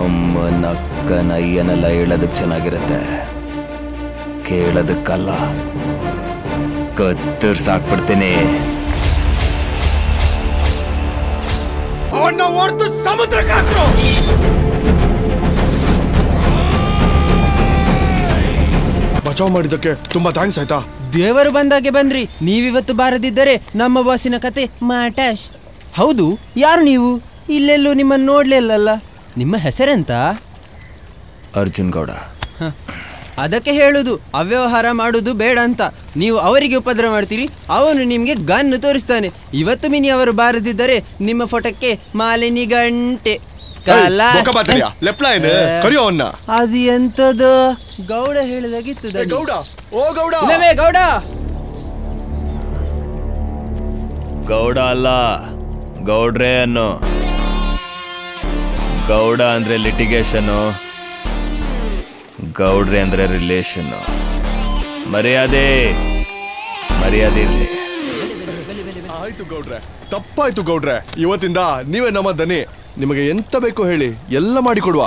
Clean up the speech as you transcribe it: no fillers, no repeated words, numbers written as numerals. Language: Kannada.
ಅಮ್ಮನ ಅಕ್ಕನ ಅಯ್ಯನೆಲ್ಲ ಹೇಳೋದಕ್ಕೆ ಚೆನ್ನಾಗಿರುತ್ತೆ, ಕೇಳೋದಕ್ಕಲ್ಲ. ಕತ್ತರ್ಸಾಕ್ಬಿಡ್ತೀನಿ. ಅವನ್ನ ಹೊಡೆದು ಸಮುದ್ರಕ್ಕೆ ಹಾಕ್ರು. ಬಚಾವ್ ಮಾಡಿದ್ದಕ್ಕೆ ತುಂಬಾ ಥ್ಯಾಂಕ್ಸ್ ಆಯ್ತಾ. ದೇವರು ಬಂದಾಗೆ ಬಂದ್ರಿ. ನೀವಿವತ್ತು ಬಾರದಿದ್ದರೆ ನಮ್ಮ ಬಾಸಿನ ಕತೆ ಮಾಟಾಶ್. ಹೌದು, ಯಾರು ನೀವು? ಇಲ್ಲೆಲ್ಲೂ ನಿಮ್ಮನ್ನು ನೋಡ್ಲಿಲ್ಲಲ್ಲ. ನಿಮ್ಮ ಹೆಸರೆಂತ? ಅರ್ಜುನ್ ಗೌಡ. ಅದಕ್ಕೆ ಹೇಳುದು ಅವ್ಯವಹಾರ ಮಾಡುದು ಬೇಡ ಅಂತ. ನೀವು ಅವರಿಗೆ ಉಪದ್ರ ಮಾಡ್ತೀರಿ, ಅವನು ನಿಮ್ಗೆ ಗನ್ ತೋರಿಸ್ತಾನೆ. ಇವತ್ತು ಮಿನಿ ಅವರು ಬಾರದಿದ್ದರೆ ನಿಮ್ಮ ಫೋಟೋಕ್ಕೆ ಮಾಲಿನಿ ಗಂಟೆ ಅದು ಎಂತದ? ಗೌಡ ಹೇಳಿದಾಗಿತ್ತು. ಗೌಡ, ಓ ಗೌಡ, ಗೌಡ ಗೌಡ ಅಲ್ಲ, ಗೌಡ್ರೆ ಅನ್ನೋ. ಗೌಡ ಅಂದ್ರೆ ಲಿಟಿಗೇಷನು, ಗೌಡ್ರೆ ಅಂದ್ರೆ ರಿಲೇಷನ್. ಮರ್ಯಾದೆ ಇರ್ಲಿ. ಆಯ್ತು ಗೌಡ್ರೆ, ತಪ್ಪಾಯ್ತು ಗೌಡ್ರೆ. ಇವತ್ತಿಂದ ನೀವೇ ನಮ್ಮ ದನಿ. ನಿಮಗೆ ಎಂತ ಬೇಕು ಹೇಳಿ, ಎಲ್ಲ ಮಾಡಿಕೊಡುವ.